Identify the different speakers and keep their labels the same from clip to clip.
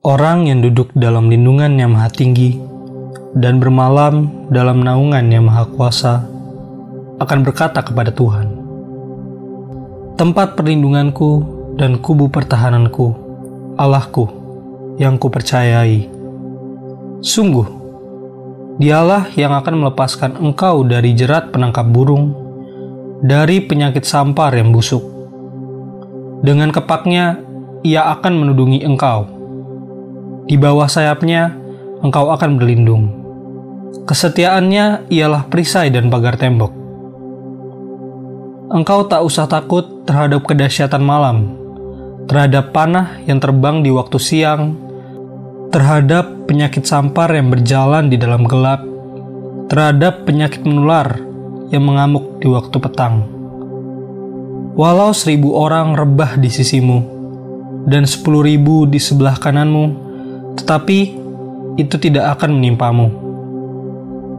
Speaker 1: Orang yang duduk dalam lindungan Yang Maha Tinggi dan bermalam dalam naungan Yang Maha Kuasa akan berkata kepada Tuhan, "Tempat perlindunganku dan kubu pertahananku, Allahku yang kupercayai. Sungguh, Dialah yang akan melepaskan engkau dari jerat penangkap burung, dari penyakit sampar yang busuk. Dengan kepaknya, Ia akan menudungi engkau. Di bawah sayapnya, engkau akan berlindung. Kesetiaannya ialah perisai dan pagar tembok. Engkau tak usah takut terhadap kedahsyatan malam, terhadap panah yang terbang di waktu siang, terhadap penyakit sampar yang berjalan di dalam gelap, terhadap penyakit menular yang mengamuk di waktu petang. Walau 1.000 orang rebah di sisimu, dan 10.000 di sebelah kananmu, tetapi itu tidak akan menimpamu.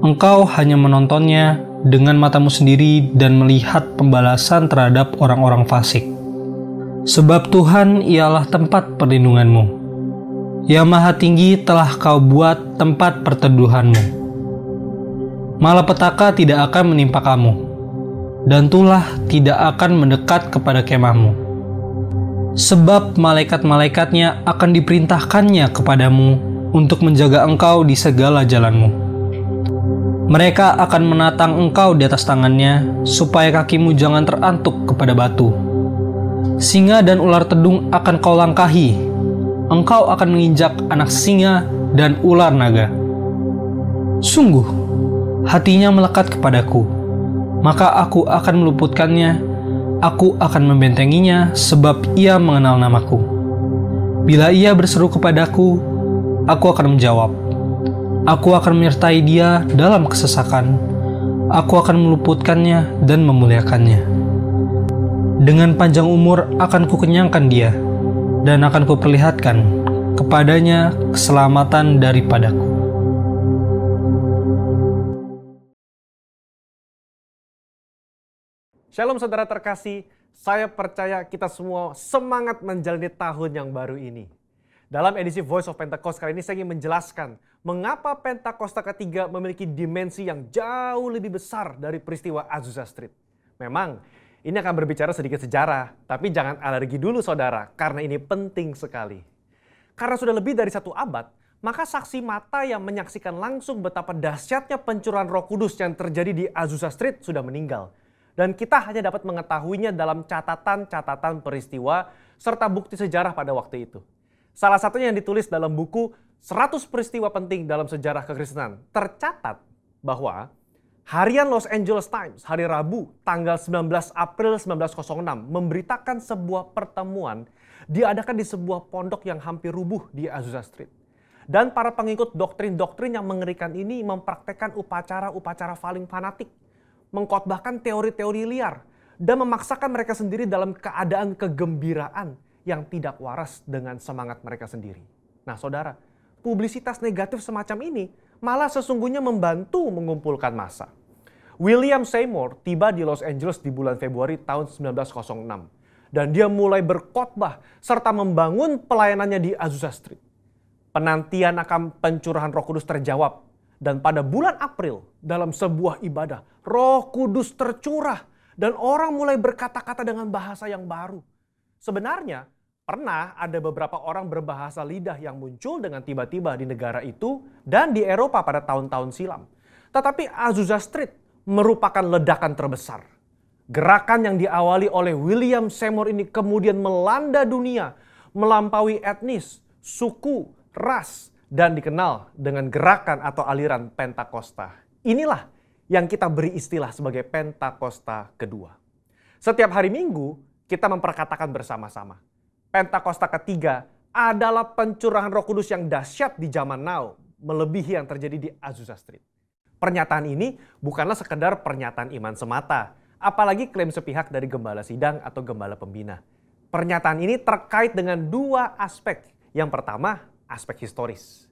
Speaker 1: Engkau hanya menontonnya dengan matamu sendiri dan melihat pembalasan terhadap orang-orang fasik. Sebab Tuhan ialah tempat perlindunganmu. Yang Maha Tinggi telah kau buat tempat perteduhanmu. Malapetaka tidak akan menimpa kamu, dan tulah tidak akan mendekat kepada kemahmu. Sebab malaikat-malaikatnya akan diperintahkannya kepadamu untuk menjaga engkau di segala jalanmu. Mereka akan menatang engkau di atas tangannya, supaya kakimu jangan terantuk kepada batu. Singa dan ular tedung akan kau langkahi. Engkau akan menginjak anak singa dan ular naga. Sungguh, hatinya melekat kepadaku, maka aku akan meluputkannya. Aku akan membentenginya, sebab ia mengenal namaku. Bila ia berseru kepadaku, aku akan menjawab. Aku akan menyertai dia dalam kesesakan. Aku akan meluputkannya dan memuliakannya. Dengan panjang umur akan kukenyangkan dia, dan akan kuperlihatkan kepadanya keselamatan daripadaku."
Speaker 2: Shalom saudara terkasih, saya percaya kita semua semangat menjalani tahun yang baru ini. Dalam edisi Voice of Pentecost kali ini saya ingin menjelaskan mengapa Pentakosta ketiga memiliki dimensi yang jauh lebih besar dari peristiwa Azusa Street. Memang ini akan berbicara sedikit sejarah, tapi jangan alergi dulu saudara, karena ini penting sekali. Karena sudah lebih dari 1 abad, maka saksi mata yang menyaksikan langsung betapa dahsyatnya pencurahan Roh Kudus yang terjadi di Azusa Street sudah meninggal. Dan kita hanya dapat mengetahuinya dalam catatan-catatan peristiwa serta bukti sejarah pada waktu itu. Salah satunya yang ditulis dalam buku 100 peristiwa penting dalam sejarah kekristenan. Tercatat bahwa harian Los Angeles Times hari Rabu tanggal 19 April 1906 memberitakan sebuah pertemuan diadakan di sebuah pondok yang hampir rubuh di Azusa Street. Dan para pengikut doktrin-doktrin yang mengerikan ini mempraktekkan upacara-upacara paling fanatik, mengkhotbahkan teori-teori liar, dan memaksakan mereka sendiri dalam keadaan kegembiraan yang tidak waras dengan semangat mereka sendiri. Nah saudara, publisitas negatif semacam ini malah sesungguhnya membantu mengumpulkan massa. William Seymour tiba di Los Angeles di bulan Februari tahun 1906. Dan dia mulai berkhotbah serta membangun pelayanannya di Azusa Street. Penantian akan pencurahan Roh Kudus terjawab. Dan pada bulan April, dalam sebuah ibadah, Roh Kudus tercurah dan orang mulai berkata-kata dengan bahasa yang baru. Sebenarnya, pernah ada beberapa orang berbahasa lidah yang muncul dengan tiba-tiba di negara itu dan di Eropa pada tahun-tahun silam. Tetapi Azusa Street merupakan ledakan terbesar. Gerakan yang diawali oleh William Seymour ini kemudian melanda dunia, melampaui etnis, suku, ras, dan dikenal dengan gerakan atau aliran Pentakosta. Inilah yang kita beri istilah sebagai Pentakosta kedua. Setiap hari Minggu kita memperkatakan bersama-sama, Pentakosta ketiga adalah pencurahan Roh Kudus yang dahsyat di zaman now, melebihi yang terjadi di Azusa Street. Pernyataan ini bukanlah sekedar pernyataan iman semata, apalagi klaim sepihak dari gembala sidang atau gembala pembina. Pernyataan ini terkait dengan 2 aspek. Yang pertama, aspek historis.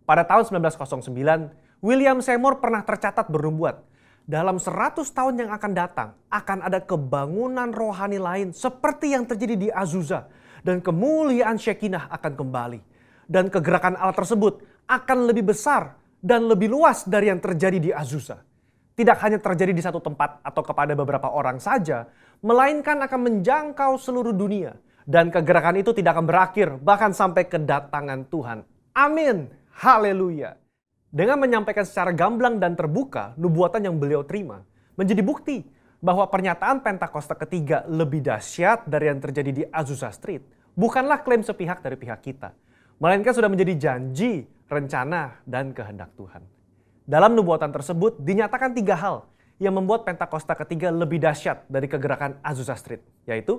Speaker 2: Pada tahun 1909, William Seymour pernah tercatat bernubuat, dalam 100 tahun yang akan datang, akan ada kebangunan rohani lain seperti yang terjadi di Azusa, dan kemuliaan Shekinah akan kembali. dan kegerakan Allah tersebut akan lebih besar dan lebih luas dari yang terjadi di Azusa. Tidak hanya terjadi di satu tempat atau kepada beberapa orang saja, melainkan akan menjangkau seluruh dunia. Dan kegerakan itu tidak akan berakhir bahkan sampai kedatangan Tuhan. Amin. Haleluya. Dengan menyampaikan secara gamblang dan terbuka nubuatan yang beliau terima, menjadi bukti bahwa pernyataan Pentakosta ketiga lebih dahsyat dari yang terjadi di Azusa Street bukanlah klaim sepihak dari pihak kita, melainkan sudah menjadi janji, rencana, dan kehendak Tuhan. Dalam nubuatan tersebut dinyatakan 3 hal yang membuat Pentakosta ketiga lebih dahsyat dari kegerakan Azusa Street, yaitu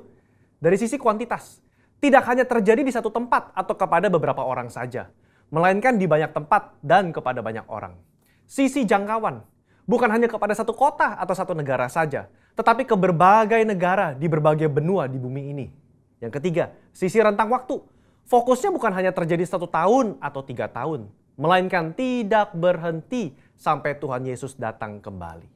Speaker 2: dari sisi kuantitas, tidak hanya terjadi di satu tempat atau kepada beberapa orang saja, melainkan di banyak tempat dan kepada banyak orang. Sisi jangkauan, bukan hanya kepada satu kota atau satu negara saja, tetapi ke berbagai negara di berbagai benua di bumi ini. Yang ketiga, sisi rentang waktu. Fokusnya bukan hanya terjadi 1 tahun atau 3 tahun, melainkan tidak berhenti sampai Tuhan Yesus datang kembali.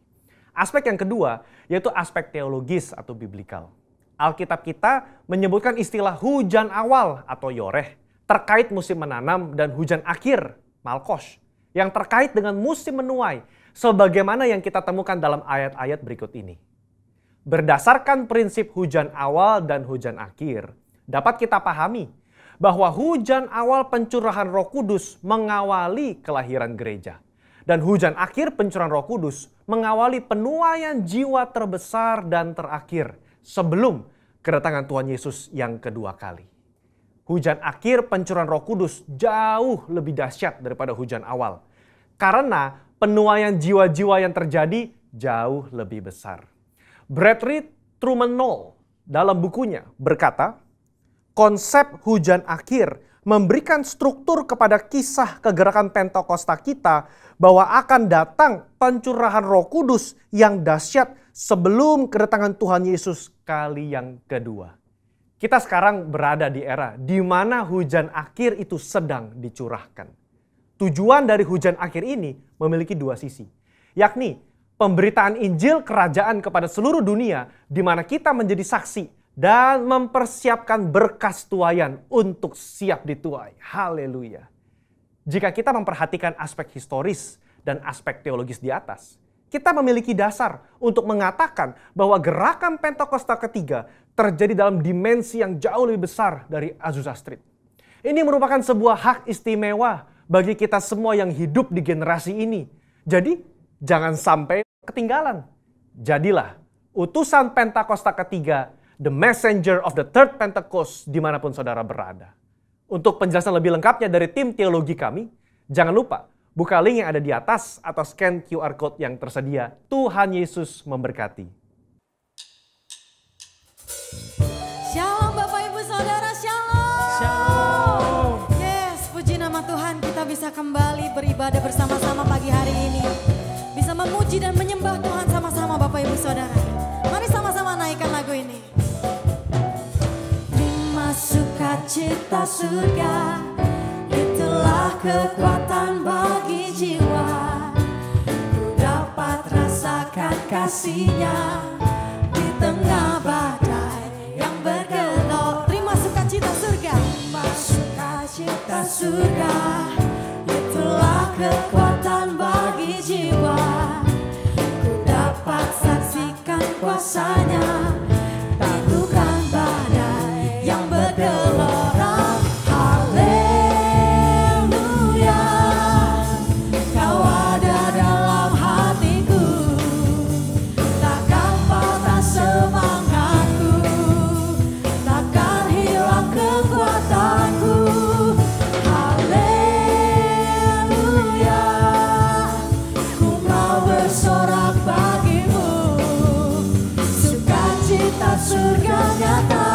Speaker 2: Aspek yang kedua, yaitu aspek teologis atau biblikal. Alkitab kita menyebutkan istilah hujan awal atau yoreh, terkait musim menanam dan hujan akhir, malkos, yang terkait dengan musim menuai, sebagaimana yang kita temukan dalam ayat-ayat berikut ini. Berdasarkan prinsip hujan awal dan hujan akhir, dapat kita pahami bahwa hujan awal pencurahan Roh Kudus mengawali kelahiran gereja. Dan hujan akhir pencurahan Roh Kudus mengawali penuaian jiwa terbesar dan terakhir sebelum kedatangan Tuhan Yesus yang kedua kali. Hujan akhir pencurahan Roh Kudus jauh lebih dahsyat daripada hujan awal. Karena penuaian jiwa-jiwa yang terjadi jauh lebih besar. Bradley Truman Knoll dalam bukunya berkata, konsep hujan akhir memberikan struktur kepada kisah kegerakan Pentakosta kita bahwa akan datang pencurahan Roh Kudus yang dahsyat sebelum kedatangan Tuhan Yesus kali yang kedua. Kita sekarang berada di era di mana hujan akhir itu sedang dicurahkan. Tujuan dari hujan akhir ini memiliki 2 sisi, yakni pemberitaan Injil Kerajaan kepada seluruh dunia di mana kita menjadi saksi dan mempersiapkan berkas tuaian untuk siap dituai. Haleluya. Jika kita memperhatikan aspek historis dan aspek teologis di atas, kita memiliki dasar untuk mengatakan bahwa gerakan Pentakosta ketiga terjadi dalam dimensi yang jauh lebih besar dari Azusa Street. Ini merupakan sebuah hak istimewa bagi kita semua yang hidup di generasi ini. Jadi, jangan sampai ketinggalan. Jadilah utusan Pentakosta ketiga, the messenger of the third Pentecost, dimanapun saudara berada. Untuk penjelasan lebih lengkapnya dari tim teologi kami, jangan lupa buka link yang ada di atas atau scan QR Code yang tersedia. Tuhan Yesus memberkati.
Speaker 3: Shalom Bapak Ibu Saudara, shalom.
Speaker 2: Shalom.
Speaker 3: Yes, puji nama Tuhan, kita bisa kembali beribadah bersama-sama pagi hari ini. Bisa memuji dan menyembah Tuhan sama-sama Bapak Ibu Saudara. Mari sama-sama naikkan lagu ini. Terima sukacita surga, itulah kekuatan bagi jiwa. Ku dapat rasakan kasih-Nya di tengah badai yang bergelora. Terima sukacita surga. Terima sukacita surga, itulah kekuatan bagi jiwa. Ku dapat saksikan kuasa-Nya taklukan badai yang bergelora. Haleluya, Kau ada dalam hatiku, takkan patah semangatku, takkan hilang kekuatanku. Haleluya, ku mau bersorak bagimu, sukacita surga nyata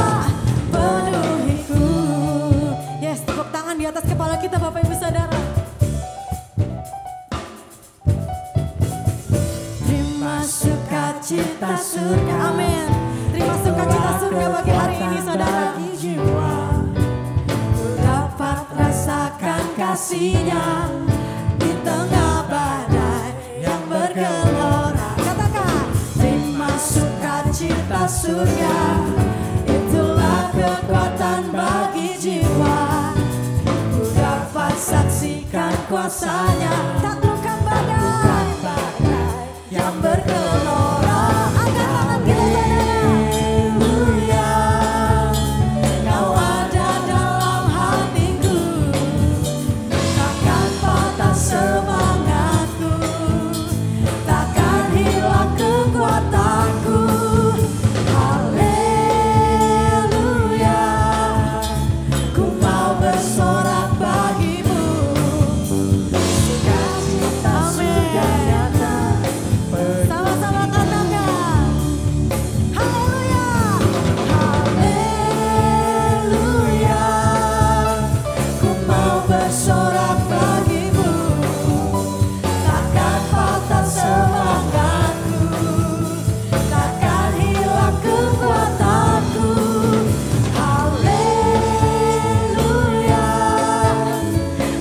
Speaker 3: penuhiku. Yes, tepuk tangan di atas kepala kita Bapak Ibu Saudara. Terima sukacita surga, amin. Terima sukacita surga bagi hari ini saudara. Jiwa, ku dapat rasakan kasih-Nya di tengah badai yang bergelora. Katakan, terima sukacita surga, itulah kekuatan bagi jiwa. Ku dapat kuasanya, taklukkan badai yang bergelora. Angkat tangan kita saudara. Kau ada dalam hatiku, takkan patah semangatku, takkan hilang kekuatanku. Haleluya, ku mau bersorak bagimu. Sukacita surga nyata. Sama-sama katakan haleluya, haleluya, ku mau bersorak bagimu, takkan patah semangatku, takkan hilang kekuatanku. Haleluya,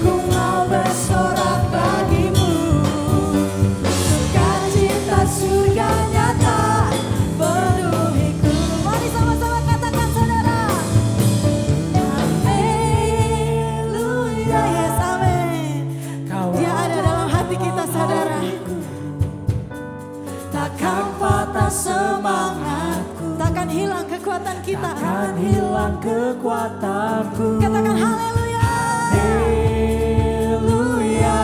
Speaker 3: ku mau bersorak bagimu. Sukacita surga nyata penuhiku. Mari sama-sama katakan saudara. Haleluya, yes, amin. Dia ada dalam hati kita saudara. Takkan patah semangatku, takkan hilang kekuatan kita, takkan hilang kekuatanku. Katakan haleluya. Haleluya.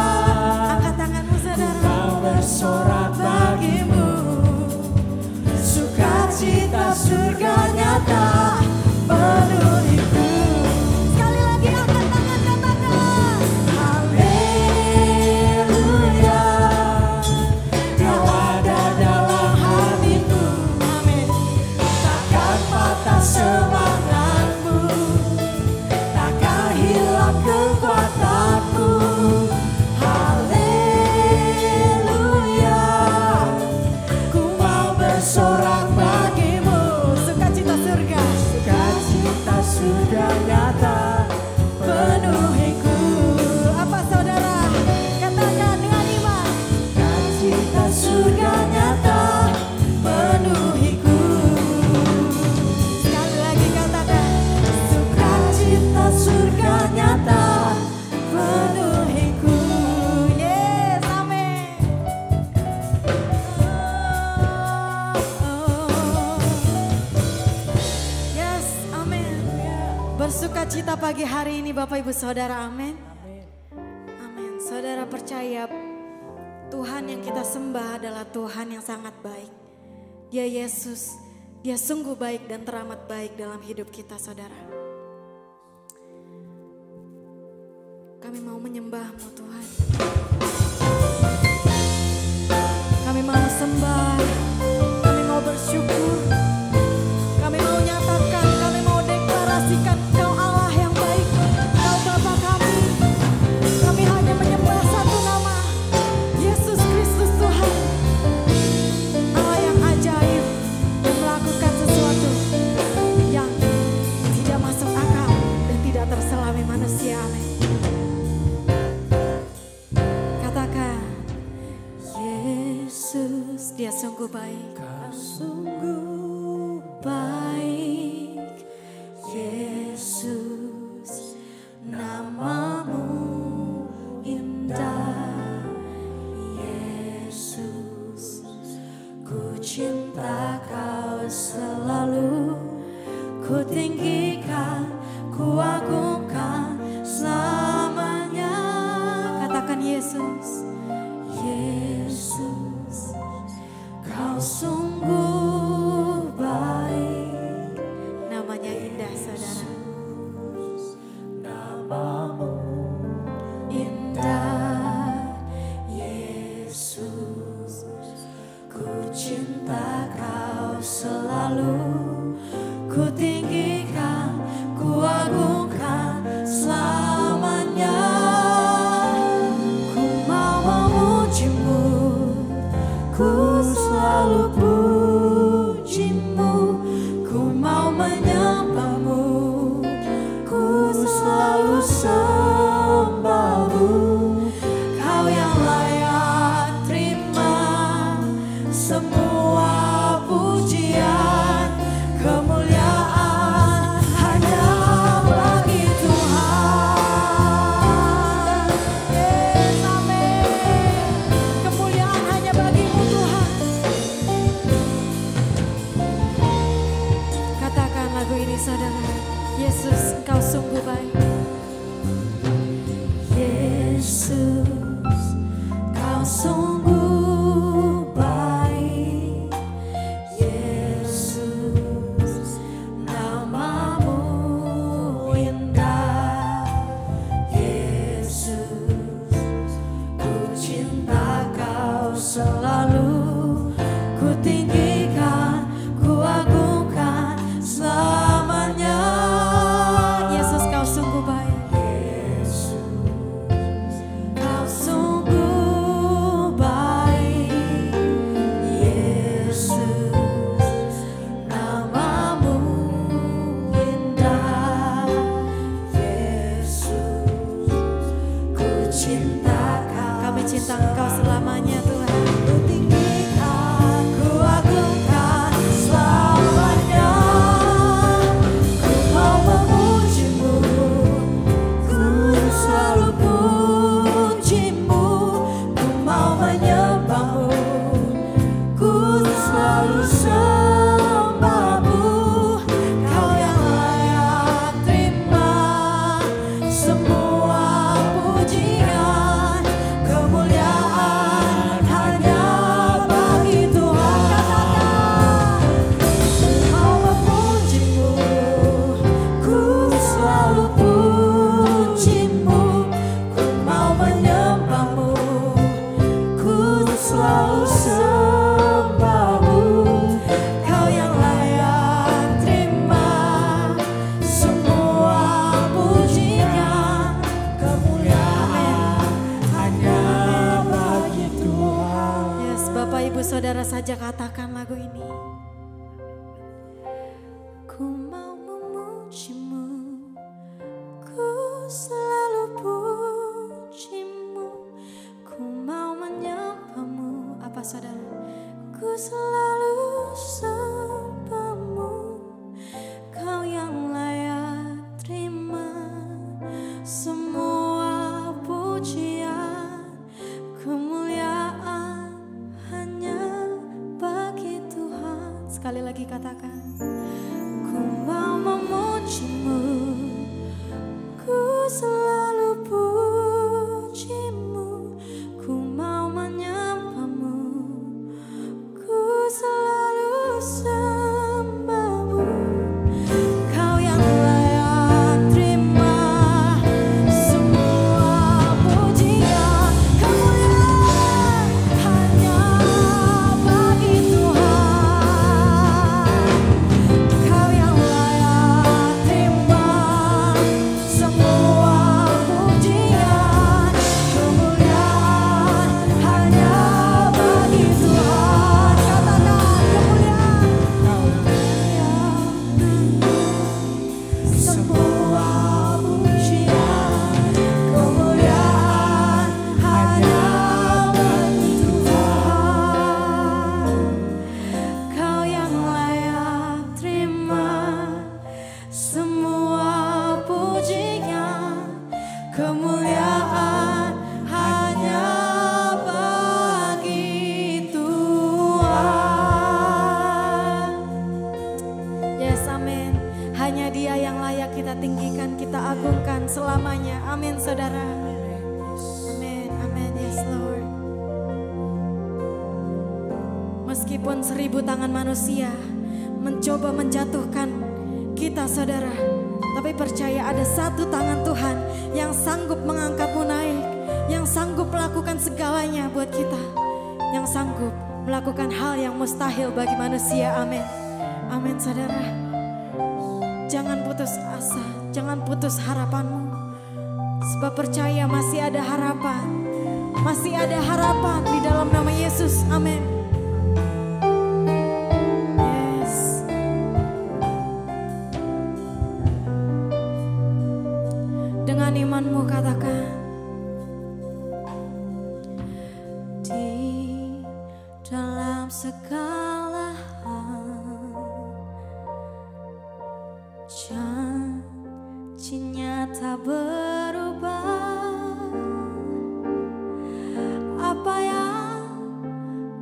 Speaker 3: Angkat tanganmu saudara. Kau bersorak bagimu. Sukacita surga nyata penuhiku. Sekali lagi angkat tangan katakan haleluya. Kau ada dalam hatiku. Amin. Takkan patah semangatmu, takkan hilang kekuatanku. Haleluya, ku mau bersorak bagimu. Sukacita surga, sukacita surga nyata penuhiku. Apa saudara? Katakan dengan iman. Sukacita surga nyata penuhiku. Sekali lagi katakan sukacita surga nyata penuhiku. Yes, amin. Yes, amin. Bersukacita pagi hari ini Bapak Ibu Saudara, amin. Amin. Saudara percaya Tuhan yang kita sembah adalah Tuhan yang sangat baik. Dia Yesus, Dia sungguh baik dan teramat baik dalam hidup kita saudara. Kami mau menyembah-Mu Tuhan. Kami mau sembah, kami mau bersyukur, kami mau nyatakan, kami mau deklarasikan Kau Allah yang baik, Kau Bapa kami. Kami hanya menyembah satu nama, Yesus Kristus Tuhan, Allah yang ajaib, yang melakukan sesuatu yang tidak masuk akal dan tidak terselami manusia. Amin. Katakan, Yesus, Dia sungguh baik. Kau sungguh baik, Yesus, nama-Mu indah. Yesus, ku cinta Kau selalu, ku tinggikan, ku agungkan selamanya. Katakan Yesus, Yesus, Kau sungguh baik. Namanya indah saudara. Nama-Mu indah, Yesus, ku cinta Kau selalu, ku tinggikan, ku agungkan selamanya. Ku mau memuji-Mu, ku selalu puji-Mu, ku mau menyembah-Mu, ku selalu sembah-Mu. Kau yang layak terima semua pujian, kemuliaan sembahmu, Kau yang layak terima semua pujian, kemuliaan hanya bagi Tuhan. Mau memujimu, ku selalu pujimu, ku mau menyembahmu, ku selalu sembahmu, Kau yang layak terima semua pujian, kemuliaan hanya bagi Tuhan. Yes, Bapak Ibu Saudara saja katakan lagu ini. Ku mau memujimu, ku selalu pujimu, ku mau menyembahmu. Apa saudara? Ku selalu sembahmu, Kau yang layak terima semua pujian, kemuliaan hanya bagi Tuhan. Sekali lagi katakan. Ku mau memujimu, ku selalu pujimu, ku mau menyembahmu, ku selalu sembahmu, Kau yang layak terima semua pujian, kemuliaan hanya bagi Tuhan. Kau yang layak terima semua pujian, kemuliaan hanya bagi Tuhan. Katakan kemuliaan, semua pujian, kemuliaan hanya bagi Tuhan. Kau yang layak terima semua pujian, kemuliaan hanya bagi Tuhan. Yes, amin. Hanya Dia yang layak kita tinggikan, kita agungkan selamanya. Amin, saudara. Amin, amin. Yes, Lord. Meskipun 1000 tangan manusia mencoba menjatuhkan kita, saudara, tapi percaya ada satu tangan Tuhan yang sanggup mengangkatmu naik, yang sanggup melakukan segalanya buat kita, yang sanggup melakukan hal yang mustahil bagi manusia. Amin. Amin, saudara. Jangan putus asa, jangan putus harapanmu, sebab percaya masih ada harapan, masih ada harapan di dalam nama Yesus. Amin. Yes. Dengan imanmu katakan, di dalam segala hal janjinya tak berubah. Apa yang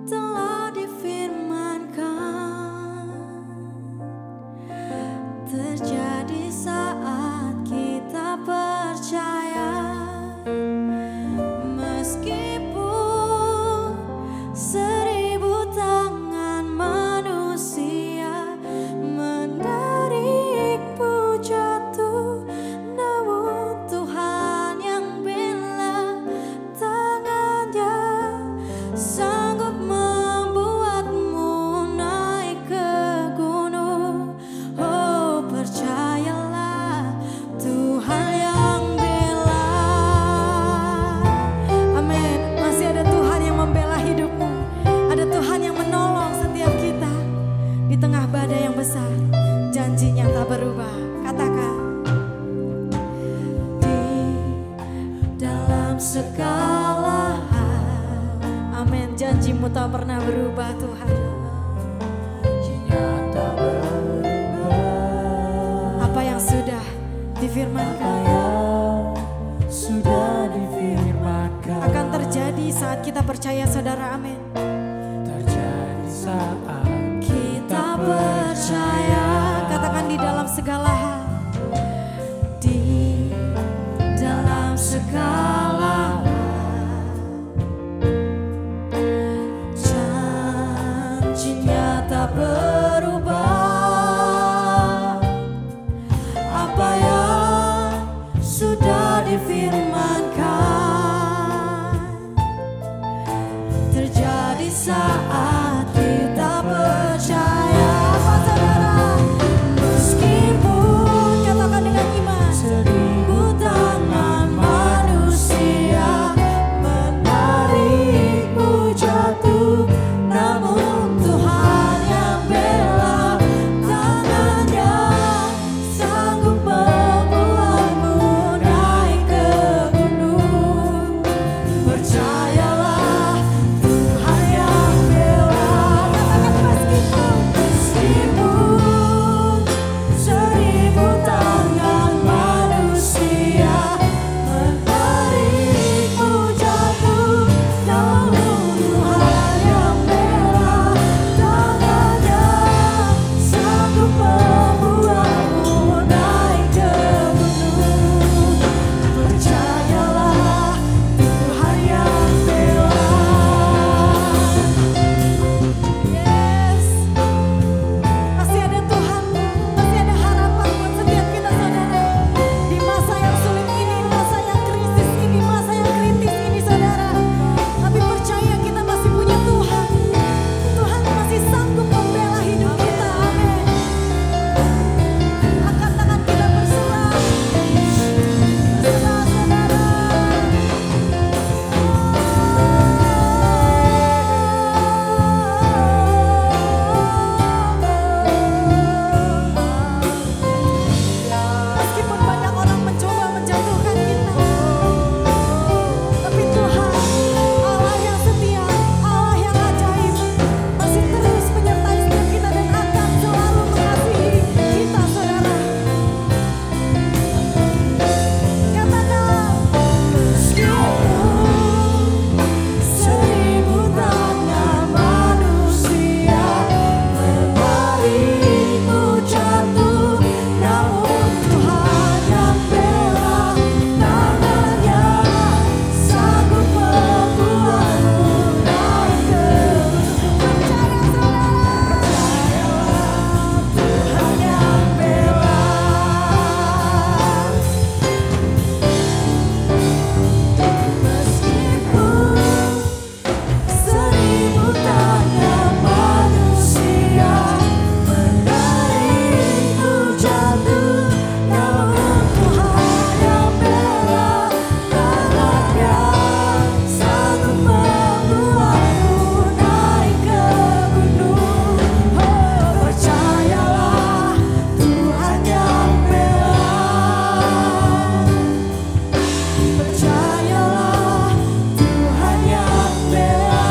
Speaker 3: telah difirmankan terjadi saat kita percaya. Meskipun 1000 tangan manusia menarikmu jatuh, namun Tuhan yang bela tangannya sanggup membuatmu naik ke gunung. Oh, percayalah, Tuhan yang bela. Amin. Masih ada Tuhan yang membela hidupmu. Ada Tuhan yang menolong setiap kita di tengah badai yang besar. Janjinya tak berubah. Katakan, di dalam segala hal. Amin. Janjimu tak pernah berubah, Tuhan. Apa yang sudah difirmankan akan terjadi saat kita percaya, saudara. Amin.
Speaker 4: Terjadi saat
Speaker 3: Kita segala hal. Di dalam segala hal, janjinya tak berubah. Apa yang sudah difirmankan terjadi saat kita percaya. Apa saudara? Meskipun, katakan dengan iman, 1000 tangan manusia menarikmu jatuh, namun Tuhan yang bela. Tangannya sanggup membuatmu naik ke gunung. Percayalah, Tuhan yang bela. Katakan meskipun 1000 tangan manusia menarikmu jatuh, namun Tuhan yang bela. Tangannya sanggup membuatmu naik ke gunung. Percayalah, Tuhan yang bela. Yes, masih ada Tuhan, masih ada harapan buat setiap kita saudara. Di masa yang sulit ini, masa yang krisis ini, masa yang kritis ini saudara. Tapi percaya kita masih punya Tuhan. Tuhan masih sanggup membela hidup kita. Amin. Angkat tangan kita berserah. Berserah saudara. Meskipun banyak orang mencoba menjatuhkan kita, tapi Tuhan, Allah yang setia, Allah yang ajaib, masih terus menyertai setiap kita dan akan selalu mengasihi kita saudara. Katakan, meskipun 1000 tangan manusia menarikmu jatuh, namun Tuhan yang bela. Tangannya sanggup membuatmu naik ke gunung. Percaya saudara, percayalah, Tuhan yang bela. Meskipun 1000 tangan manusia menarikmu jatuh, namun Tuhan yang bela. Tangannya sanggup membuatmu naik ke gunung. Oh, percayalah, Tuhan yang bela. Percayalah, Tuhan yang bela.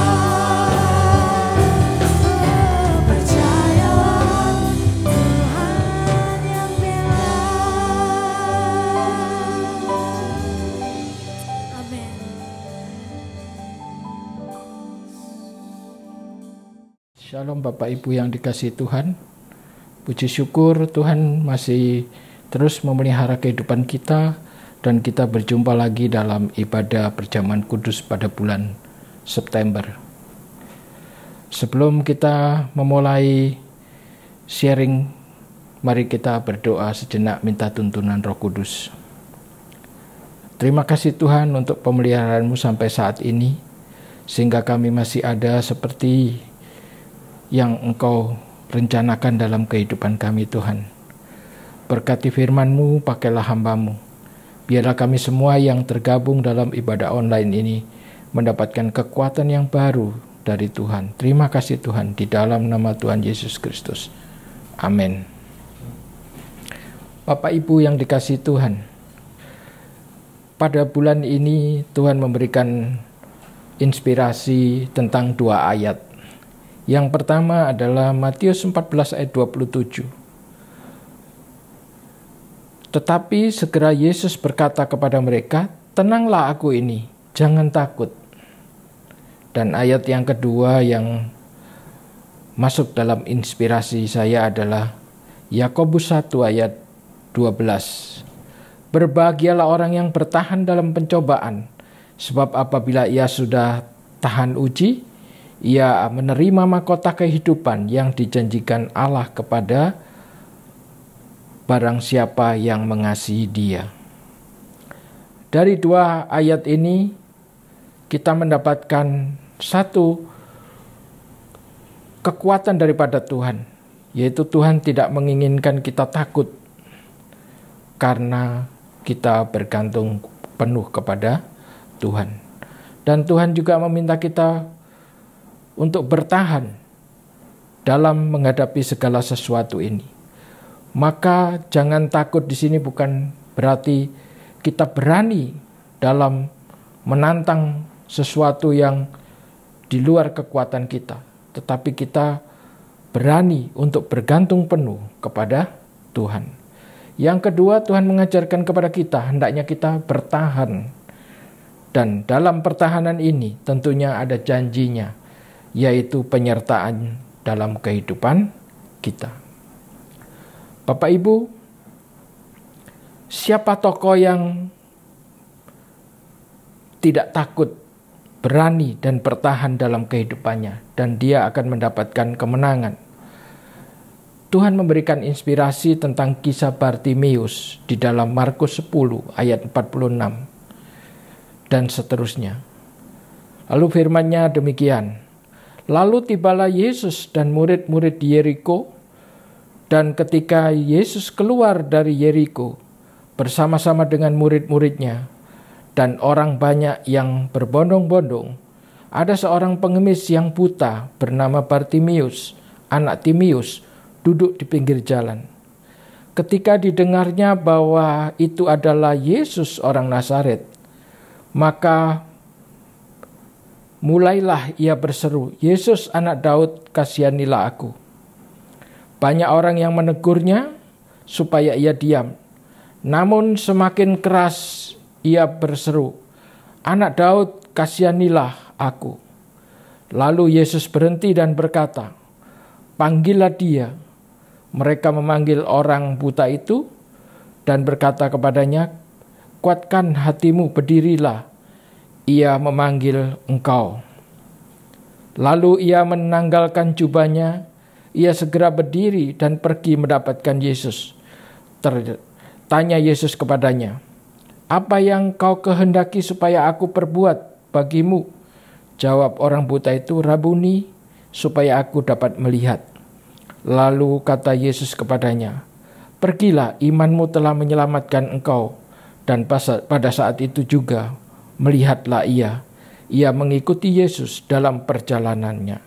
Speaker 3: Percayalah, Tuhan yang bela. Amin.
Speaker 4: Shalom Bapak Ibu yang dikasihi Tuhan. Puji syukur Tuhan masih terus memelihara kehidupan kita dan kita berjumpa lagi dalam ibadah perjamuan kudus pada bulan September. Sebelum kita memulai sharing, mari kita berdoa sejenak minta tuntunan Roh Kudus. Terima kasih Tuhan untuk pemeliharaan-Mu sampai saat ini, sehingga kami masih ada seperti yang Engkau rencanakan dalam kehidupan kami Tuhan. Berkati firman-Mu, pakailah hamba-Mu. Biarlah kami semua yang tergabung dalam ibadah online ini mendapatkan kekuatan yang baru dari Tuhan. Terima kasih Tuhan, di dalam nama Tuhan Yesus Kristus. Amin. Bapak Ibu yang dikasihi Tuhan, pada bulan ini Tuhan memberikan inspirasi tentang 2 ayat. Yang pertama adalah Matius 14 ayat 27. Tetapi segera Yesus berkata kepada mereka, "Tenanglah aku ini, jangan takut." Dan ayat yang kedua yang masuk dalam inspirasi saya adalah Yakobus 1 ayat 12. Berbahagialah orang yang bertahan dalam pencobaan, sebab apabila ia sudah tahan uji, ia menerima mahkota kehidupan yang dijanjikan Allah kepada barang siapa yang mengasihi Dia. Dari dua ayat ini kita mendapatkan satu kekuatan daripada Tuhan, yaitu Tuhan tidak menginginkan kita takut karena kita bergantung penuh kepada Tuhan. Dan Tuhan juga meminta kita untuk bertahan dalam menghadapi segala sesuatu ini. Maka jangan takut di sini bukan berarti kita berani dalam menantang sesuatu yang di luar kekuatan kita, tetapi kita berani untuk bergantung penuh kepada Tuhan. Yang kedua, Tuhan mengajarkan kepada kita hendaknya kita bertahan. Dan dalam pertahanan ini tentunya ada janjinya, yaitu penyertaan dalam kehidupan kita. Bapak Ibu, siapa tokoh yang tidak takut, berani dan bertahan dalam kehidupannya, dan dia akan mendapatkan kemenangan? Tuhan memberikan inspirasi tentang kisah Bartimeus di dalam Markus 10 ayat 46 dan seterusnya. Lalu firman-Nya demikian. Lalu tibalah Yesus dan murid-murid di Yeriko, dan ketika Yesus keluar dari Yeriko bersama-sama dengan murid-muridnya dan orang banyak yang berbondong-bondong, ada seorang pengemis yang buta bernama Bartimeus, anak Timeus, duduk di pinggir jalan. Ketika didengarnya bahwa itu adalah Yesus orang Nazaret, maka mulailah ia berseru, "Yesus anak Daud, kasihanilah aku." Banyak orang yang menegurnya supaya ia diam. Namun semakin keras ia berseru, "Anak Daud, kasihanilah aku." Lalu Yesus berhenti dan berkata, "Panggillah dia." Mereka memanggil orang buta itu dan berkata kepadanya, "Kuatkan hatimu, berdirilah. Ia memanggil engkau." Lalu ia menanggalkan jubahnya, ia segera berdiri dan pergi mendapatkan Yesus. Tanya Yesus kepadanya, "Apa yang kau kehendaki supaya aku perbuat bagimu?" Jawab orang buta itu, "Rabuni, supaya aku dapat melihat." Lalu kata Yesus kepadanya, "Pergilah, imanmu telah menyelamatkan engkau." Dan pada saat itu juga melihatlah ia. Ia mengikuti Yesus dalam perjalanannya.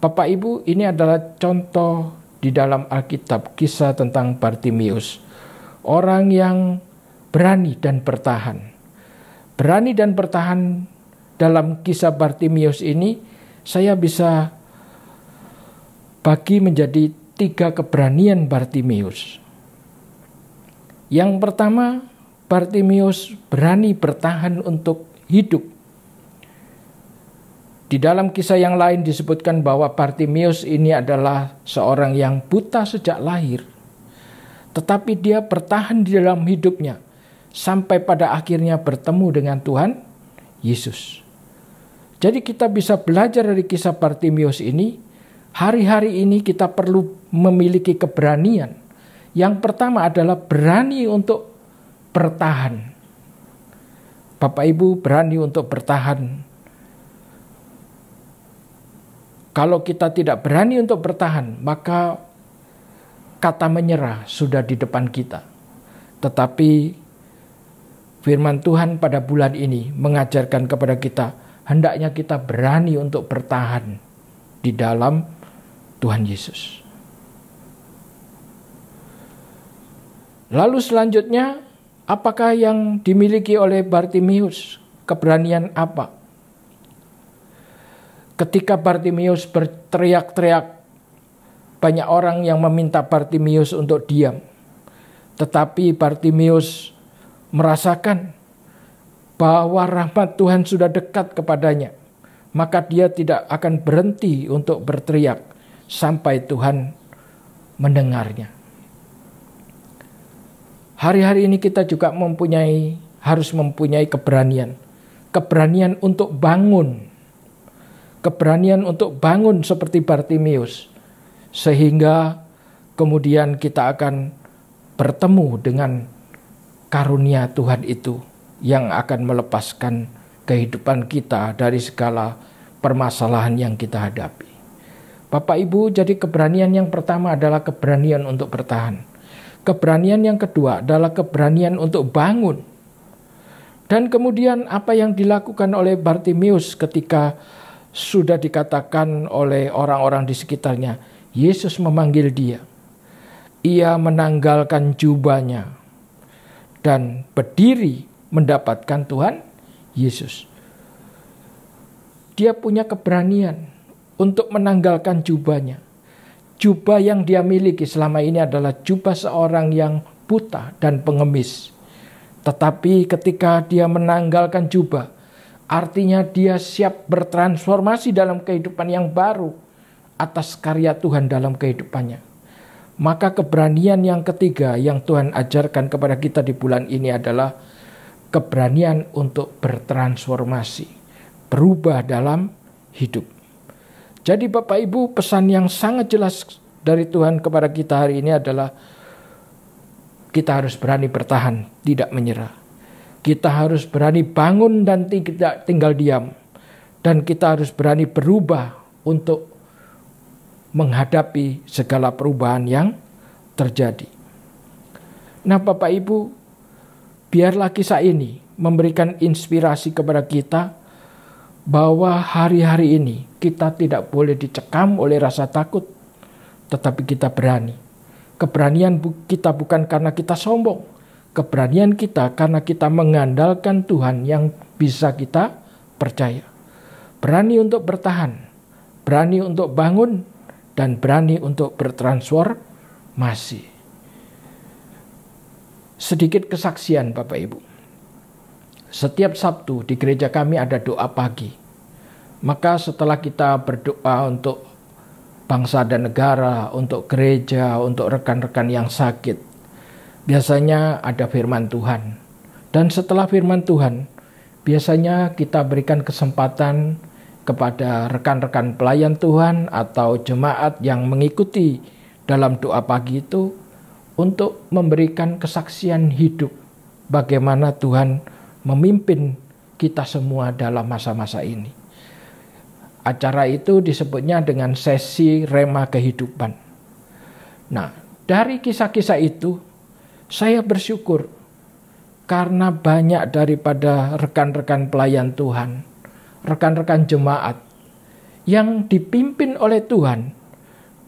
Speaker 4: Bapak Ibu, ini adalah contoh di dalam Alkitab kisah tentang Bartimeus. Orang yang berani dan bertahan. Berani dan bertahan dalam kisah Bartimeus ini saya bisa bagi menjadi 3 keberanian Bartimeus. Yang pertama, Bartimeus berani bertahan untuk hidup. Di dalam kisah yang lain disebutkan bahwa Bartimeus ini adalah seorang yang buta sejak lahir. Tetapi dia bertahan di dalam hidupnya sampai pada akhirnya bertemu dengan Tuhan Yesus. Jadi kita bisa belajar dari kisah Bartimeus ini. Hari-hari ini kita perlu memiliki keberanian. Yang pertama adalah berani untuk bertahan. Bapak Ibu, berani untuk bertahan. Kalau kita tidak berani untuk bertahan, maka kata menyerah sudah di depan kita. Tetapi firman Tuhan pada bulan ini mengajarkan kepada kita, hendaknya kita berani untuk bertahan di dalam Tuhan Yesus. Lalu selanjutnya, apakah yang dimiliki oleh Bartimeus? Keberanian apa? Ketika Bartimeus berteriak-teriak, banyak orang yang meminta Bartimeus untuk diam. Tetapi Bartimeus merasakan bahwa rahmat Tuhan sudah dekat kepadanya. Maka dia tidak akan berhenti untuk berteriak sampai Tuhan mendengarnya. Hari-hari ini kita juga harus mempunyai keberanian. Keberanian untuk bangun. Keberanian untuk bangun seperti Bartimeus. Sehingga kemudian kita akan bertemu dengan karunia Tuhan itu yang akan melepaskan kehidupan kita dari segala permasalahan yang kita hadapi. Bapak Ibu, jadi keberanian yang pertama adalah keberanian untuk bertahan. Keberanian yang kedua adalah keberanian untuk bangun. Dan kemudian apa yang dilakukan oleh Bartimeus ketika sudah dikatakan oleh orang-orang di sekitarnya, Yesus memanggil dia. Ia menanggalkan jubahnya dan berdiri mendapatkan Tuhan Yesus. Dia punya keberanian untuk menanggalkan jubahnya. Jubah yang dia miliki selama ini adalah jubah seorang yang buta dan pengemis. Tetapi ketika dia menanggalkan jubah, artinya dia siap bertransformasi dalam kehidupan yang baru atas karya Tuhan dalam kehidupannya. Maka keberanian yang ketiga yang Tuhan ajarkan kepada kita di bulan ini adalah keberanian untuk bertransformasi, berubah dalam hidup. Jadi Bapak Ibu, pesan yang sangat jelas dari Tuhan kepada kita hari ini adalah kita harus berani bertahan, tidak menyerah. Kita harus berani bangun dan tidak tinggal diam. Dan kita harus berani berubah untuk menghadapi segala perubahan yang terjadi. Nah Bapak Ibu, biarlah kisah ini memberikan inspirasi kepada kita bahwa hari-hari ini kita tidak boleh dicekam oleh rasa takut, tetapi kita berani. Keberanian kita bukan karena kita sombong. Keberanian kita karena kita mengandalkan Tuhan yang bisa kita percaya. Berani untuk bertahan, berani untuk bangun, dan berani untuk bertransformasi. Sedikit kesaksian Bapak Ibu. Setiap Sabtu di gereja kami ada doa pagi. Maka setelah kita berdoa untuk bangsa dan negara, untuk gereja, untuk rekan-rekan yang sakit, biasanya ada firman Tuhan. Dan setelah firman Tuhan, biasanya kita berikan kesempatan kepada rekan-rekan pelayan Tuhan atau jemaat yang mengikuti dalam doa pagi itu untuk memberikan kesaksian hidup bagaimana Tuhan memimpin kita semua dalam masa-masa ini. Acara itu disebutnya dengan sesi rema kehidupan. Nah, dari kisah-kisah itu saya bersyukur karena banyak daripada rekan-rekan pelayan Tuhan, rekan-rekan jemaat yang dipimpin oleh Tuhan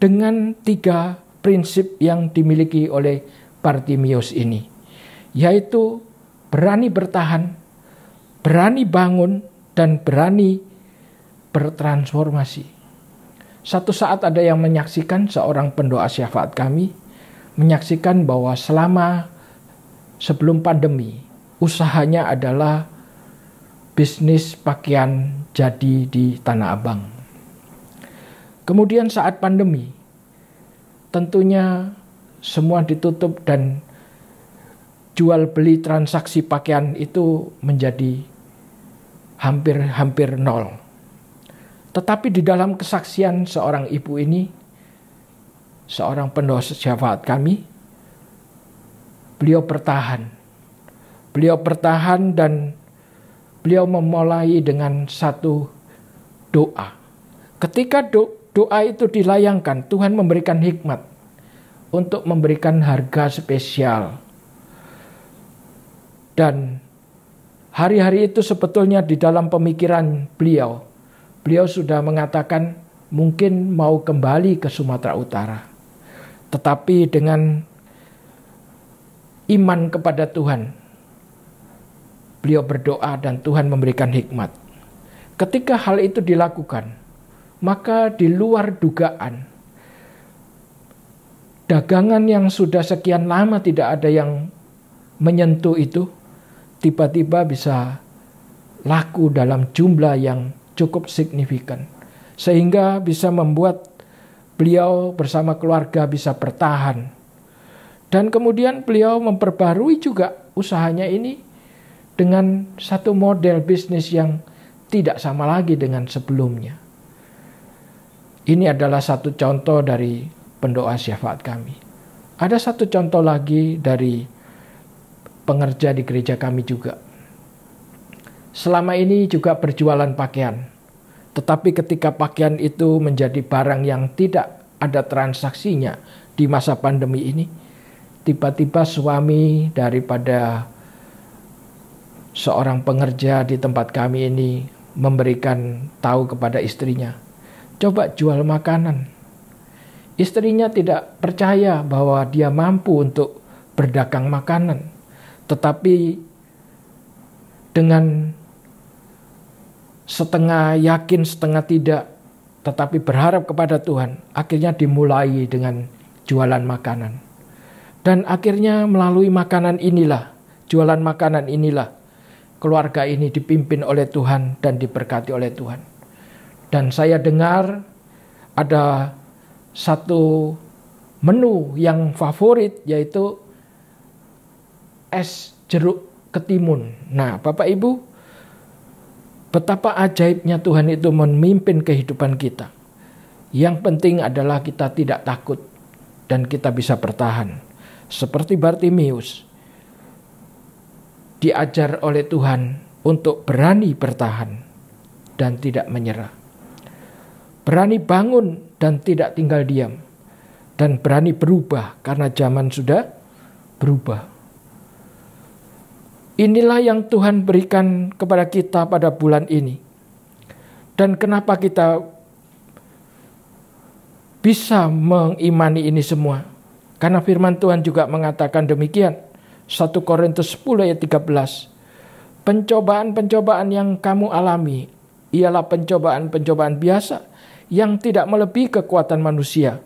Speaker 4: dengan 3 prinsip yang dimiliki oleh Bartimeus ini, yaitu berani bertahan, berani bangun, dan berani bertransformasi. Satu saat ada yang menyaksikan, seorang pendoa syafaat kami menyaksikan bahwa sebelum pandemi, usahanya adalah bisnis pakaian jadi di Tanah Abang. Kemudian saat pandemi, tentunya semua ditutup dan jual beli transaksi pakaian itu menjadi hampir nol. Tetapi di dalam kesaksian seorang ibu ini, seorang pendoa syafaat kami, beliau bertahan. Beliau bertahan dan beliau memulai dengan satu doa. Ketika doa itu dilayangkan, Tuhan memberikan hikmat untuk memberikan harga spesial. Dan hari-hari itu sebetulnya di dalam pemikiran beliau sudah mengatakan mungkin mau kembali ke Sumatera Utara. Tetapi dengan iman kepada Tuhan, beliau berdoa dan Tuhan memberikan hikmat. Ketika hal itu dilakukan, maka di luar dugaan, dagangan yang sudah sekian lama tidak ada yang menyentuh itu, tiba-tiba bisa laku dalam jumlah yang cukup signifikan. Sehingga bisa membuat beliau bersama keluarga bisa bertahan. Dan kemudian beliau memperbarui juga usahanya ini dengan satu model bisnis yang tidak sama lagi dengan sebelumnya. Ini adalah satu contoh dari pendoa syafaat kami. Ada satu contoh lagi dari pengerja di gereja kami juga. Selama ini juga berjualan pakaian. Tetapi ketika pakaian itu menjadi barang yang tidak ada transaksinya di masa pandemi ini, tiba-tiba suami daripada seorang pengerja di tempat kami ini memberikan tahu kepada istrinya, coba jual makanan. Istrinya tidak percaya bahwa dia mampu untuk berdagang makanan. Tetapi dengan setengah yakin, setengah tidak, tetapi berharap kepada Tuhan, akhirnya dimulai dengan jualan makanan. Dan akhirnya melalui makanan inilah, jualan makanan inilah, keluarga ini dipimpin oleh Tuhan dan diberkati oleh Tuhan. Dan saya dengar ada satu menu yang favorit, yaitu es jeruk ketimun. Nah, Bapak Ibu, betapa ajaibnya Tuhan itu memimpin kehidupan kita. Yang penting adalah kita tidak takut dan kita bisa bertahan. Seperti Bartimius, diajar oleh Tuhan untuk berani bertahan dan tidak menyerah. Berani bangun dan tidak tinggal diam. Dan berani berubah karena zaman sudah berubah. Inilah yang Tuhan berikan kepada kita pada bulan ini. Dan kenapa kita bisa mengimani ini semua? Karena firman Tuhan juga mengatakan demikian. 1 Korintus 10 ayat 13. Pencobaan-pencobaan yang kamu alami ialah pencobaan-pencobaan biasa yang tidak melebihi kekuatan manusia.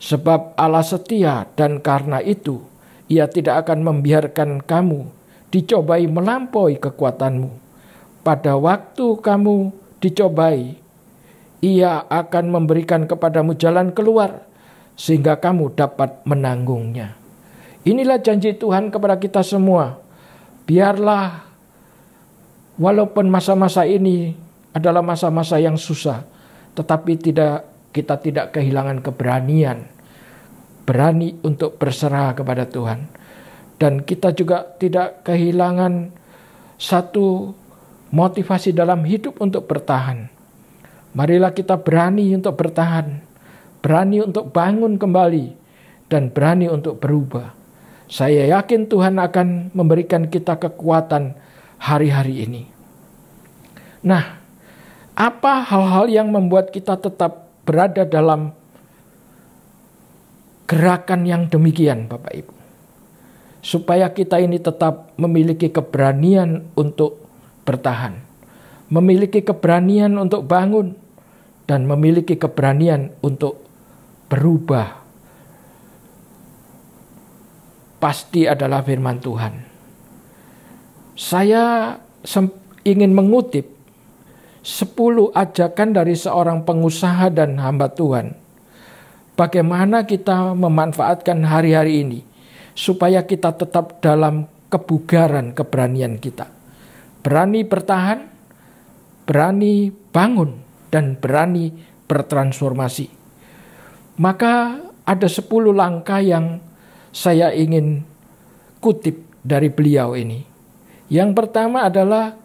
Speaker 4: Sebab Allah setia dan karena itu Ia tidak akan membiarkan kamu dicobai melampaui kekuatanmu. Pada waktu kamu dicobai, Ia akan memberikan kepadamu jalan keluar sehingga kamu dapat menanggungnya. Inilah janji Tuhan kepada kita semua. Biarlah walaupun masa-masa ini adalah masa-masa yang susah, tetapi kita tidak kehilangan keberanian. Berani untuk berserah kepada Tuhan. Dan kita juga tidak kehilangan satu motivasi dalam hidup untuk bertahan. Marilah kita berani untuk bertahan. Berani untuk bangun kembali. Dan berani untuk berubah. Saya yakin Tuhan akan memberikan kita kekuatan hari-hari ini. Nah, apa hal-hal yang membuat kita tetap berada dalam gerakan yang demikian, Bapak Ibu? Supaya kita ini tetap memiliki keberanian untuk bertahan. Memiliki keberanian untuk bangun. Dan memiliki keberanian untuk berubah. Pasti adalah firman Tuhan. Saya ingin mengutip 10 ajakan dari seorang pengusaha dan hamba Tuhan. Bagaimana kita memanfaatkan hari-hari ini supaya kita tetap dalam kebugaran keberanian kita. Berani bertahan, berani bangun, dan berani bertransformasi. Maka ada 10 langkah yang saya ingin kutip dari beliau ini. Yang pertama adalah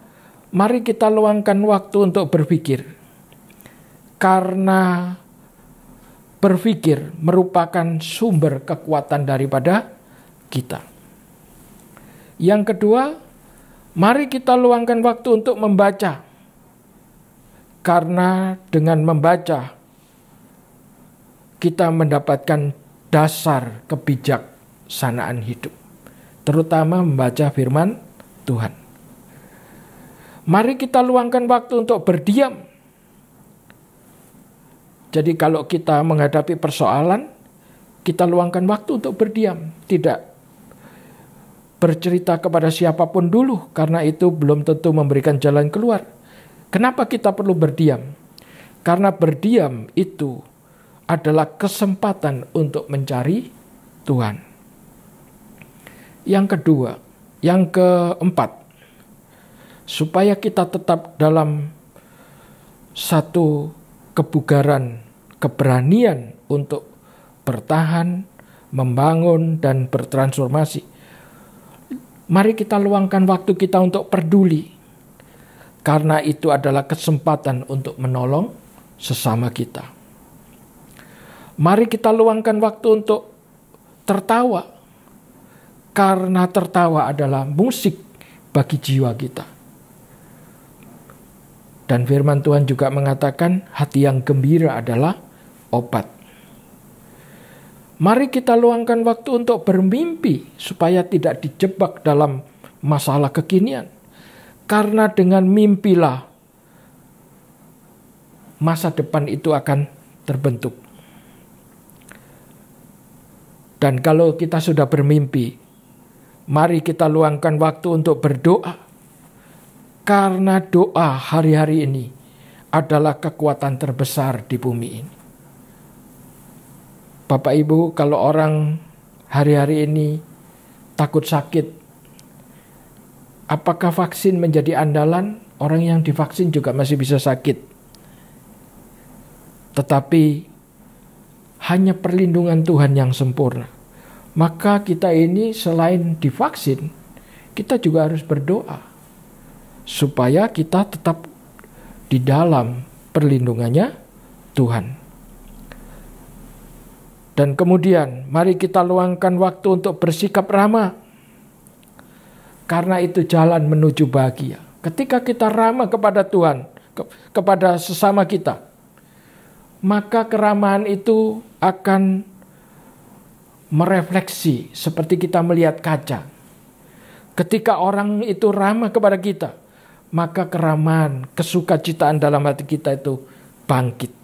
Speaker 4: mari kita luangkan waktu untuk berpikir. Karena berpikir merupakan sumber kekuatan daripada kita. Yang kedua, mari kita luangkan waktu untuk membaca. Karena dengan membaca kita mendapatkan dasar kebijaksanaan hidup. Terutama membaca firman Tuhan. Mari kita luangkan waktu untuk berdiam. Jadi kalau kita menghadapi persoalan, kita luangkan waktu untuk berdiam. Tidak bercerita kepada siapapun dulu, karena itu belum tentu memberikan jalan keluar. Kenapa kita perlu berdiam? Karena berdiam itu adalah kesempatan untuk mencari Tuhan. Yang kedua, yang keempat, supaya kita tetap dalam satu kebugaran, keberanian untuk bertahan, membangun, dan bertransformasi. Mari kita luangkan waktu kita untuk peduli, karena itu adalah kesempatan untuk menolong sesama kita. Mari kita luangkan waktu untuk tertawa, karena tertawa adalah musik bagi jiwa kita. Dan firman Tuhan juga mengatakan hati yang gembira adalah obat. Mari kita luangkan waktu untuk bermimpi supaya tidak dijebak dalam masalah kekinian. Karena dengan mimpilah masa depan itu akan terbentuk. Dan kalau kita sudah bermimpi, mari kita luangkan waktu untuk berdoa. Karena doa hari-hari ini adalah kekuatan terbesar di bumi ini. Bapak Ibu, kalau orang hari-hari ini takut sakit, apakah vaksin menjadi andalan? Orang yang divaksin juga masih bisa sakit. Tetapi hanya perlindungan Tuhan yang sempurna. Maka kita ini selain divaksin, kita juga harus berdoa supaya kita tetap di dalam perlindungannya Tuhan. Dan kemudian mari kita luangkan waktu untuk bersikap ramah. Karena itu jalan menuju bahagia. Ketika kita ramah kepada Tuhan, kepada sesama kita, maka keramahan itu akan merefleksi seperti kita melihat kaca. Ketika orang itu ramah kepada kita, maka keramahan, kesukacitaan dalam hati kita itu bangkit.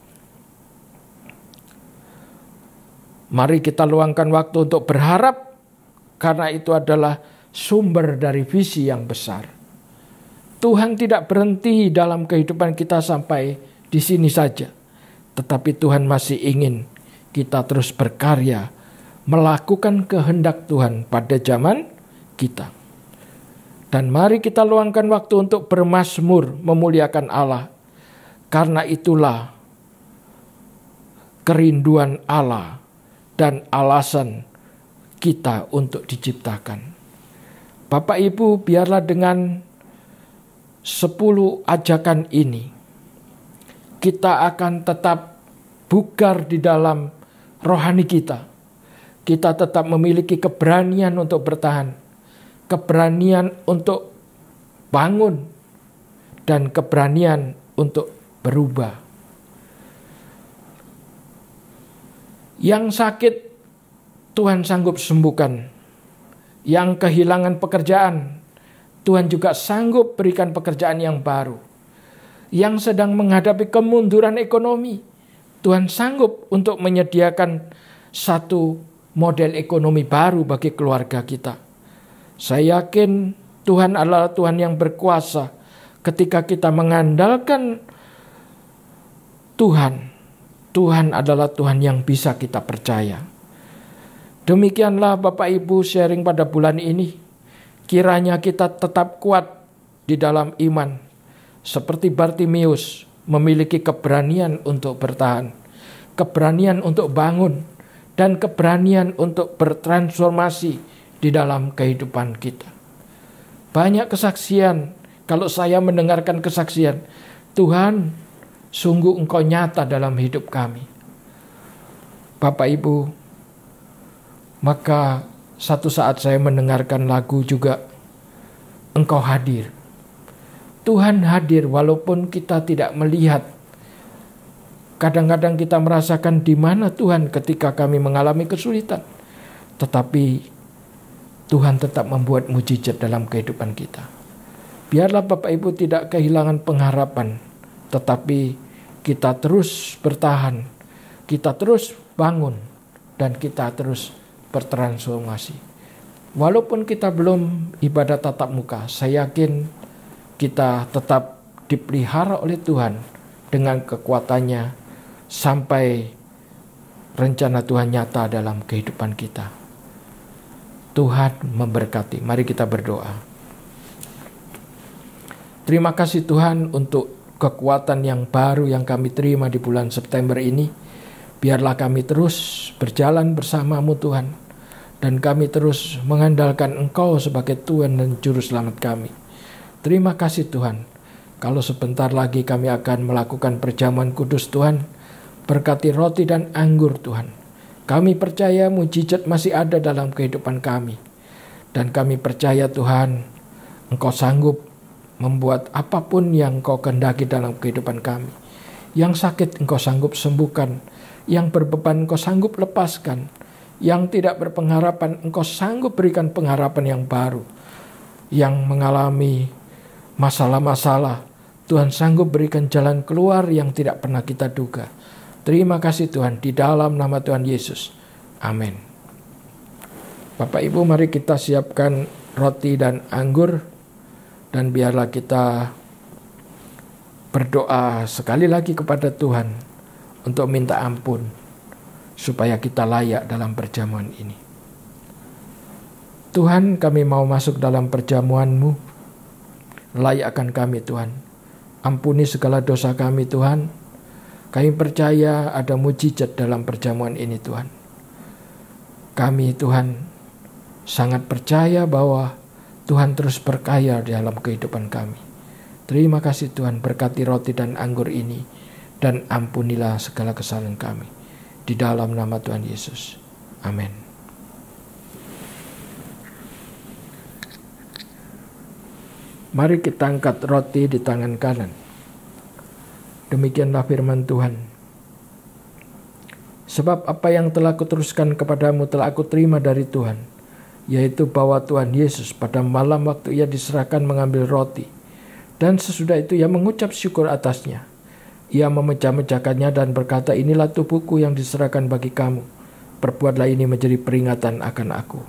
Speaker 4: Mari kita luangkan waktu untuk berharap, karena itu adalah sumber dari visi yang besar. Tuhan tidak berhenti dalam kehidupan kita sampai di sini saja. Tetapi Tuhan masih ingin kita terus berkarya, melakukan kehendak Tuhan pada zaman kita. Dan mari kita luangkan waktu untuk bermazmur, memuliakan Allah. Karena itulah kerinduan Allah dan alasan kita untuk diciptakan. Bapak Ibu, biarlah dengan 10 ajakan ini, kita akan tetap bugar di dalam rohani kita. Kita tetap memiliki keberanian untuk bertahan, keberanian untuk bangun, dan keberanian untuk berubah. Yang sakit Tuhan sanggup sembuhkan. Yang kehilangan pekerjaan, Tuhan juga sanggup berikan pekerjaan yang baru. Yang sedang menghadapi kemunduran ekonomi, Tuhan sanggup untuk menyediakan satu model ekonomi baru bagi keluarga kita. Saya yakin Tuhan adalah Tuhan yang berkuasa. Ketika kita mengandalkan Tuhan, Tuhan adalah Tuhan yang bisa kita percaya. Demikianlah Bapak Ibu sharing pada bulan ini. Kiranya kita tetap kuat di dalam iman. Seperti Bartimius memiliki keberanian untuk bertahan. Keberanian untuk bangun. Dan keberanian untuk bertransformasi di dalam kehidupan kita. Banyak kesaksian. Kalau saya mendengarkan kesaksian, Tuhan, sungguh Engkau nyata dalam hidup kami. Bapak Ibu, maka satu saat saya mendengarkan lagu juga, Engkau hadir. Tuhan hadir walaupun kita tidak melihat. Kadang-kadang kita merasakan di mana Tuhan ketika kami mengalami kesulitan. Tetapi Tuhan tetap membuat mujizat dalam kehidupan kita. Biarlah Bapak Ibu tidak kehilangan pengharapan. Tetapi kita terus bertahan. Kita terus bangun. Dan kita terus bertransformasi. Walaupun kita belum ibadah tatap muka, saya yakin kita tetap dipelihara oleh Tuhan dengan kekuatannya sampai rencana Tuhan nyata dalam kehidupan kita. Tuhan memberkati. Mari kita berdoa. Terima kasih Tuhan untuk kekuatan yang baru yang kami terima di bulan September ini. Biarlah kami terus berjalan bersama-Mu Tuhan. Dan kami terus mengandalkan Engkau sebagai Tuhan dan Juru Selamat kami. Terima kasih Tuhan. Kalau sebentar lagi kami akan melakukan perjamuan kudus Tuhan, berkati roti dan anggur Tuhan. Kami percaya mujizat masih ada dalam kehidupan kami. Dan kami percaya Tuhan, Engkau sanggup membuat apapun yang Engkau kehendaki dalam kehidupan kami. Yang sakit Engkau sanggup sembuhkan, yang berbeban Engkau sanggup lepaskan, yang tidak berpengharapan Engkau sanggup berikan pengharapan yang baru, yang mengalami masalah-masalah Tuhan sanggup berikan jalan keluar yang tidak pernah kita duga. Terima kasih Tuhan, di dalam nama Tuhan Yesus. Amin. Bapak Ibu, mari kita siapkan roti dan anggur, dan biarlah kita berdoa sekali lagi kepada Tuhan untuk minta ampun, supaya kita layak dalam perjamuan ini. Tuhan, kami mau masuk dalam perjamuan-Mu. Layakkan kami Tuhan. Ampuni segala dosa kami Tuhan. Kami percaya ada mujizat dalam perjamuan ini Tuhan. Kami Tuhan sangat percaya bahwa Tuhan terus berkarya dalam kehidupan kami. Terima kasih Tuhan, berkati roti dan anggur ini, dan ampunilah segala kesalahan kami. Di dalam nama Tuhan Yesus. Amin. Mari kita angkat roti di tangan kanan. Demikianlah firman Tuhan. Sebab apa yang telah kuteruskan kepadamu telah aku terima dari Tuhan, yaitu bahwa Tuhan Yesus pada malam waktu ia diserahkan mengambil roti, dan sesudah itu ia mengucap syukur atasnya. Ia memecah-mecahkannya dan berkata, inilah tubuhku yang diserahkan bagi kamu. Perbuatlah ini menjadi peringatan akan aku.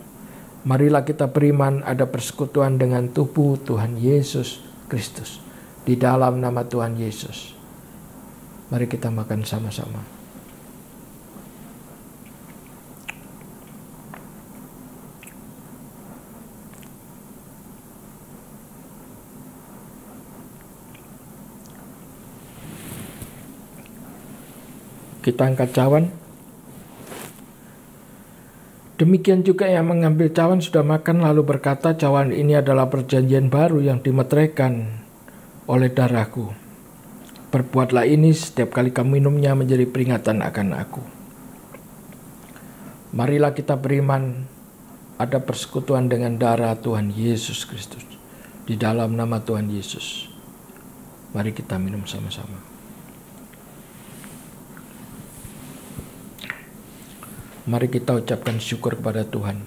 Speaker 4: Marilah kita beriman ada persekutuan dengan tubuh Tuhan Yesus Kristus. Di dalam nama Tuhan Yesus. Mari kita makan sama-sama. Kita angkat cawan. Demikian juga yang mengambil cawan sudah makan lalu berkata, cawan ini adalah perjanjian baru yang dimeteraikan oleh darahku. Perbuatlah ini setiap kali kamu minumnya menjadi peringatan akan aku. Marilah kita beriman ada persekutuan dengan darah Tuhan Yesus Kristus. Di dalam nama Tuhan Yesus. Mari kita minum sama-sama. Mari kita ucapkan syukur kepada Tuhan.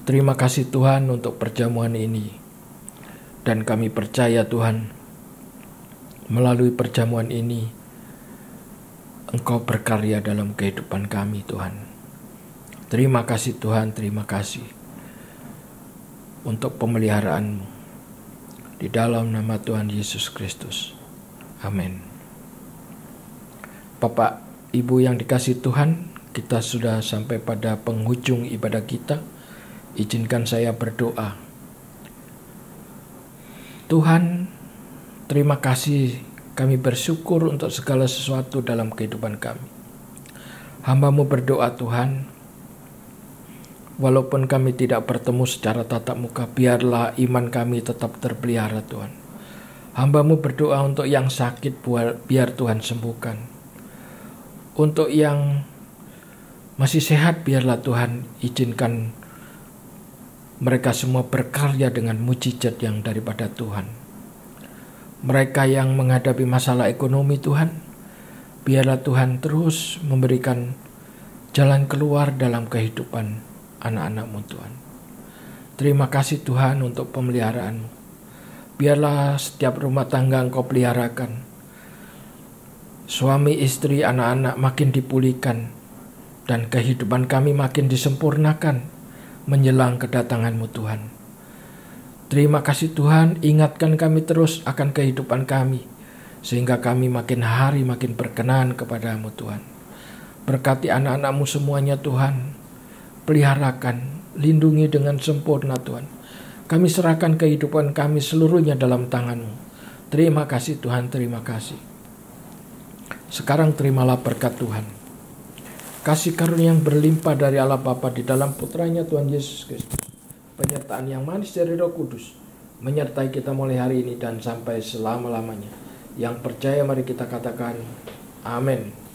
Speaker 4: Terima kasih Tuhan untuk perjamuan ini. Dan kami percaya Tuhan, melalui perjamuan ini, Engkau berkarya dalam kehidupan kami Tuhan. Terima kasih Tuhan, terima kasih untuk pemeliharaan-Mu. Di dalam nama Tuhan Yesus Kristus. Amin. Bapak, Ibu yang dikasihi Tuhan, kita sudah sampai pada penghujung ibadah kita. Izinkan saya berdoa. Tuhan, terima kasih, kami bersyukur untuk segala sesuatu dalam kehidupan kami. Hamba-Mu berdoa Tuhan, walaupun kami tidak bertemu secara tatap muka, biarlah iman kami tetap terpelihara Tuhan. Hamba-Mu berdoa untuk yang sakit, biar Tuhan sembuhkan. Untuk yang masih sehat, biarlah Tuhan izinkan mereka semua berkarya dengan mujizat yang daripada Tuhan. Mereka yang menghadapi masalah ekonomi Tuhan, biarlah Tuhan terus memberikan jalan keluar dalam kehidupan anak-anak-Mu Tuhan. Terima kasih Tuhan untuk pemeliharaan-Mu. Biarlah setiap rumah tangga Engkau peliharakan. Suami, istri, anak-anak makin dipulihkan. Dan kehidupan kami makin disempurnakan menjelang kedatangan-Mu Tuhan. Terima kasih Tuhan, ingatkan kami terus akan kehidupan kami, sehingga kami makin hari makin berkenan kepada-Mu Tuhan. Berkati anak-anak-Mu semuanya Tuhan, peliharakan, Lindungi dengan sempurna Tuhan. Kami serahkan kehidupan kami seluruhnya dalam tangan-Mu. Terima kasih Tuhan, terima kasih. Sekarang terimalah berkat Tuhan. Kasih karunia yang berlimpah dari Allah Bapa di dalam putranya Tuhan Yesus Kristus. Penyertaan yang manis dari Roh Kudus menyertai kita mulai hari ini dan sampai selama-lamanya. Yang percaya mari kita katakan amin.